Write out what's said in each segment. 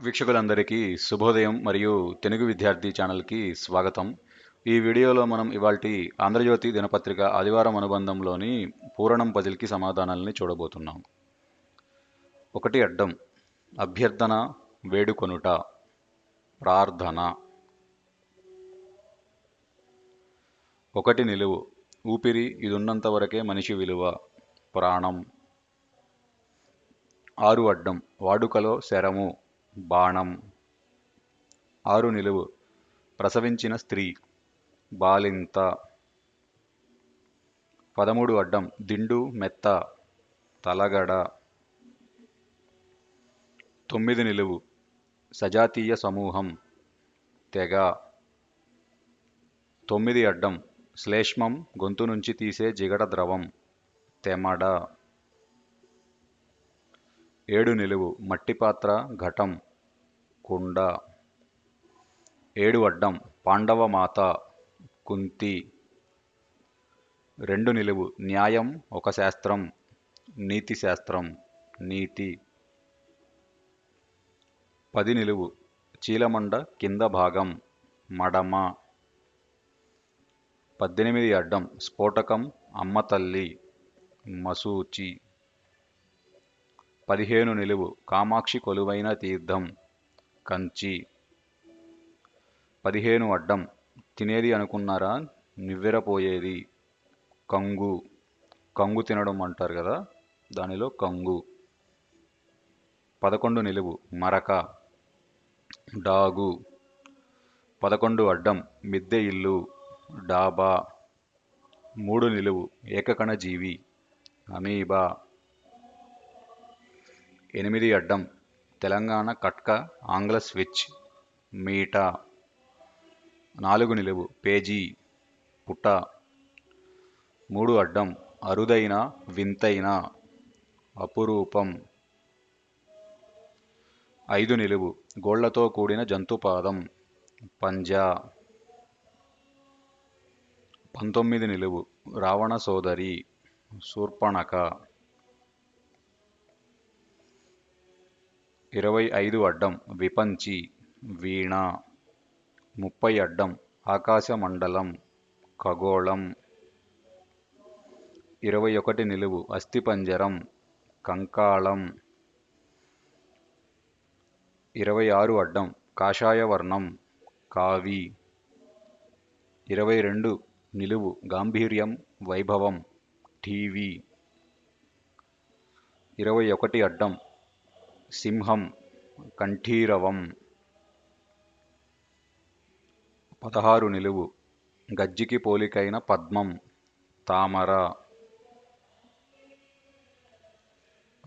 వీక్షకులందరికీ శుభోదయం మరియు తెలుగు విద్యార్థి ఛానల్కి స్వాగతం. ఈ వీడియోలో మనం ఇవాల్టి ఆంధ్రజ్యోతి దినపత్రిక ఆదివారం అనుబంధంలోని పూరణం పజిల్కి సమాధానాలని చూడబోతున్నాం. ఒకటి అడ్డం, అభ్యర్థన, వేడుకొనుట, ప్రార్థన. ఒకటి నిలువు, ఊపిరి ఇదున్నంత వరకే మనిషి విలువ, ప్రాణం. ఆరు అడ్డం, వాడుకలో శరము, బాణం. ఆరు నిలువు, ప్రసవించిన స్త్రీ, బాలింత. 13 అడ్డం, దిండు మెత్త, తలగడ. 9 నిలువు, సజాతీయ సమూహం, తెగ. 9 అడ్డం, శ్లేష్మం గొంతు నుంచి తీసే జిగట ద్రవం, తెమడ. 7 నిలువు, మట్టి పాత్ర, ఘటం, కుండ. 7 అడ్డం, పాండవ మాత, కుంతి. 2 నిలువు, న్యాయం ఒక శాస్త్రం, నీతి శాస్త్రం, నీతి. 10 నిలువు, చీలమండ కింద భాగం, మడమ. 18 అడ్డం, స్ఫోటకం అమ్మ తల్లి, మసూచి. 15 నిలువు, కామాక్షి కొలువైన తీర్థం, కంచి. 15 అడ్డం, తినేది అనుకున్నారా నివ్వెరపోయేది, కంగు. కంగు తినడం అంటారు కదా, దానిలో కంగు. 11 నిలువు, మరక, డాగు. 11 అడ్డం, మిద్దె ఇల్లు, డాబా. 3 నిలువు, ఏకకణ జీవి, అమీబా. 8 అడ్డం, తెలంగాణ కట్క ఆంగ్ల స్విచ్, మీట. 4 నిలువు, పేజీ, పుట. 3 అడ్డం, అరుదైన వింతైన, అపురూపం. 5 నిలువు, గోళ్లతో కూడిన జంతుపాదం, పంజా. 19 నిలువు, రావణ సోదరి, శూర్పణఖ. 25 అడ్డం, విపంచి, వీణ. 30 అడ్డం, ఆకాశమండలం, ఖగోళం. 21 నిలువు, అస్థిపంజరం, కంకాళం. 26 అడ్డం, కాషాయ వర్ణం, కావి. 22 నిలువు, గాంభీర్యం, వైభవం, టీవీ. 21 అడ్డం, సింహం, కంఠీరవం. 16 నిలువు, గజ్జికి పోలికైన పద్మం, తామర.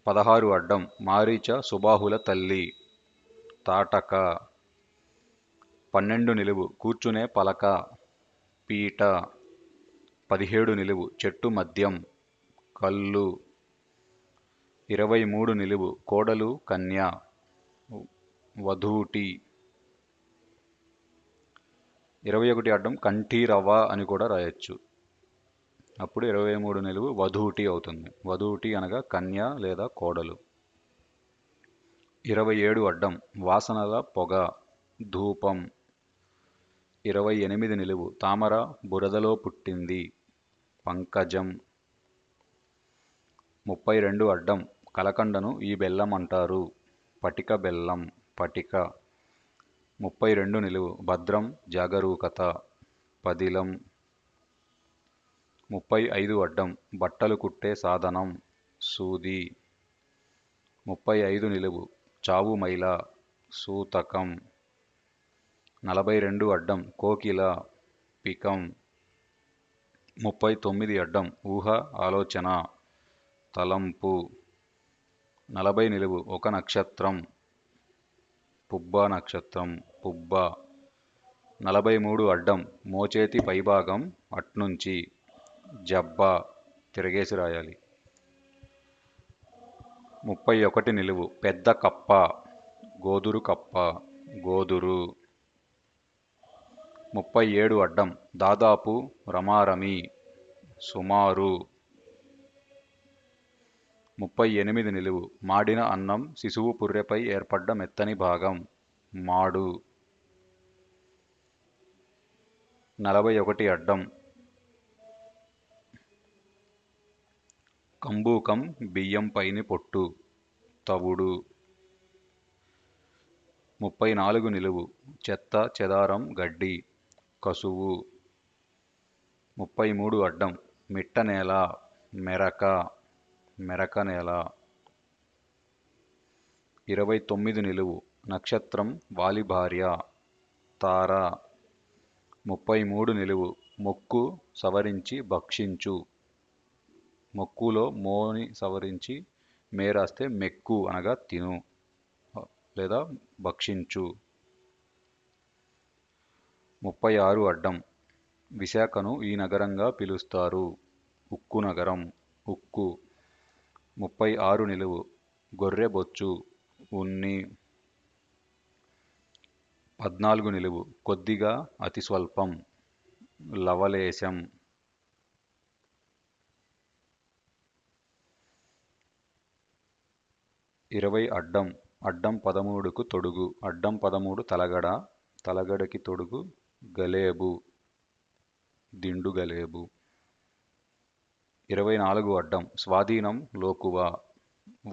16 అడ్డం, మారీచ సుబాహుల తల్లి, తాటక. 12 నిలువు, కూర్చునే పలక, పీట. 17 నిలువు, చెట్టు మద్యం, కల్లు. 23 నిలువు, కోడలు కన్య, వధూటి. 21 అడ్డం, కంఠీరవ అని కూడా రాయొచ్చు. అప్పుడు 23 నిలువు వధూటి అవుతుంది. వధూటి అనగా కన్య లేదా కోడలు. 27 అడ్డం, వాసనల పొగ, ధూపం. 28 నిలువు, తామర బురదలో పుట్టింది, పంకజం. 32 అడ్డం, కలకండను ఈ బెల్లం అంటారు, పటిక బెల్లం, పటిక. 32 నిలువు, భద్రం జాగరూకత, పదిలం. 35 అడ్డం, బట్టలు కుట్టే సాధనం, సూది. 35 నిలువు, చావు మైల, సూతకం. 42 అడ్డం, కోకిల, పికం. 39 అడ్డం, ఊహ ఆలోచన, తలంపు. 40 నిలువు, ఒక నక్షత్రం, పుబ్బ నక్షత్రం, పుబ్బ. 43 అడ్డం, మోచేతి పైభాగం అట్నుంచి, జబ్బ, తిరగేసి రాయాలి. 31 నిలువు, పెద్ద కప్ప, గోదురు కప్ప, గోదురు. 37 అడ్డం, దాదాపు, రమారమి, సుమారు. 38 నిలువు. మాడిన అన్నం శిశువు పుర్రెపై ఏర్పడ్డ మెత్తని భాగం. మాడు. 41 అడ్డం. కంబూకం బియ్యం పైని పొట్టు. తవుడు. 34 నిలువు. చెత్త చెదారం గడ్డి. కసువు. 33 అడ్డం. మిట్ట నేల. మెరక. మెరక నేల. 29 నిలువు. నక్షత్రం వాలి భార్య. తార. 33 నిలువు. మొక్కు సవరించి భక్షించు. మొక్కులో మోని సవరించి మే రాస్తే మెక్కు అనగా తిను లేదా భక్షించు. 36 అడ్డం. విశాఖను ఈ నగరంగా పిలుస్తారు. ఉక్కు నగరం. ఉక్కు. 36 నిలువు. గొర్రె బొచ్చు. ఉన్ని. 14 నిలువు. కొద్దిగా అతి స్వల్పం. లవలేశం. 20 అడ్డం. అడ్డం 13కు తొడుగు. అడ్డం 13 తలగడ. తలగడకి తొడుగు గలేబు. దిండు గలేబు. 24 అడ్డం. స్వాధీనం లోకువ.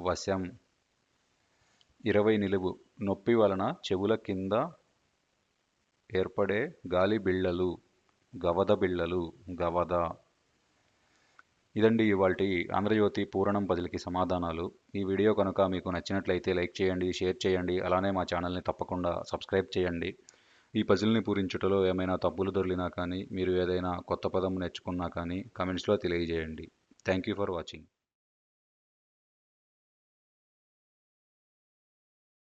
వశం. 20 నిలువు. నొప్పి వలన చెవుల కింద ఏర్పడే గాలి బిళ్ళలు. గవద బిళ్ళలు. గవద. ఇదండి ఇవాల్టి ఆంధ్రజ్యోతి పూరణం పజిల్కి సమాధానాలు. ఈ వీడియో కనుక మీకు నచ్చినట్లయితే లైక్ చేయండి, షేర్ చేయండి. అలానే మా ఛానల్ని తప్పకుండా సబ్స్క్రైబ్ చేయండి. ఈ పజిల్ని పూరించుటలో ఏమైనా తప్పులు దొర్లినా కానీ, మీరు ఏదైనా కొత్త పదం నేర్చుకున్నా కానీ కామెంట్స్లో తెలియజేయండి. Thank you for watching.